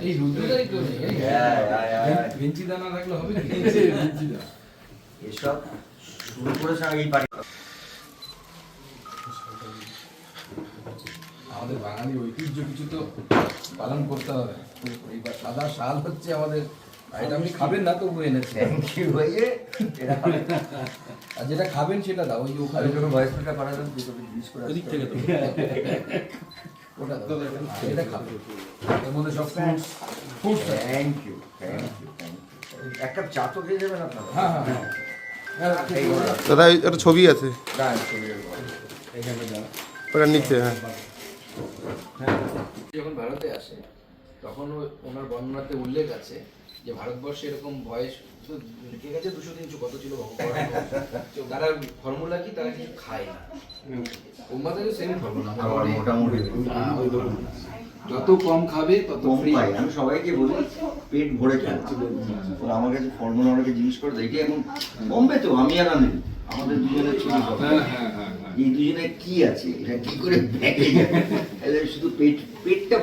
এই রুদ্রটাই তো ভেঞ্চি দানা রাখলে হবে কি? এসব শুরু করেছে এই পার্টি। আমাদের বাঙালি ঐতিহ্য কিছু তো পালন করতে হবে। এইবার সাদা শাল হচ্ছে আমাদের, এটা আপনি খাবেন না তবু এনেছে। থ্যাংক ইউ ভাইয়ে। আর যেটা খাবেন সেটা দাও, ওই ওখানে যখন ভয়েস মেলটা পাঠালাম জিজ্ঞেস করে ওদিক থেকে তো ওটা দাও, এটা খাবে। এর মধ্যে সব ফ্রুটস ফ্রুটস থ্যাংক ইউ এক কাপ চা তো খেয়ে যাবেন আপনারা? হ্যাঁ হ্যাঁ হ্যাঁ দাদা একটা ছবি আছে না ছবি ওটার নিচে। হ্যাঁ, যখন ভারতে আসে তখন ওনার বর্ণনাতে উল্লেখ আছে যে ভারতবর্ষে এরকম বয়স লিখে গেছে 200-300 কত ছিল তারা ফর্মুলা কি, তারা কিছু খায় না। ওমাদেরও সেম ফর্মুলা, মোটামুটি যত কম খাবে তত কম ফ্রি। পাই। আমি সবাইকে বলি পেট ভরে খাচ্ছি। ওরা আমার কাছে ফর্মুলা অনেকে জিজ্ঞেস করে দেখি এখন কমবে তো, আমি আর আনি আমাদের দুজনের ছবি এই দুজনে কি আছে, এটা কি করে ব্যাগে যাবে, শুধু পেটটা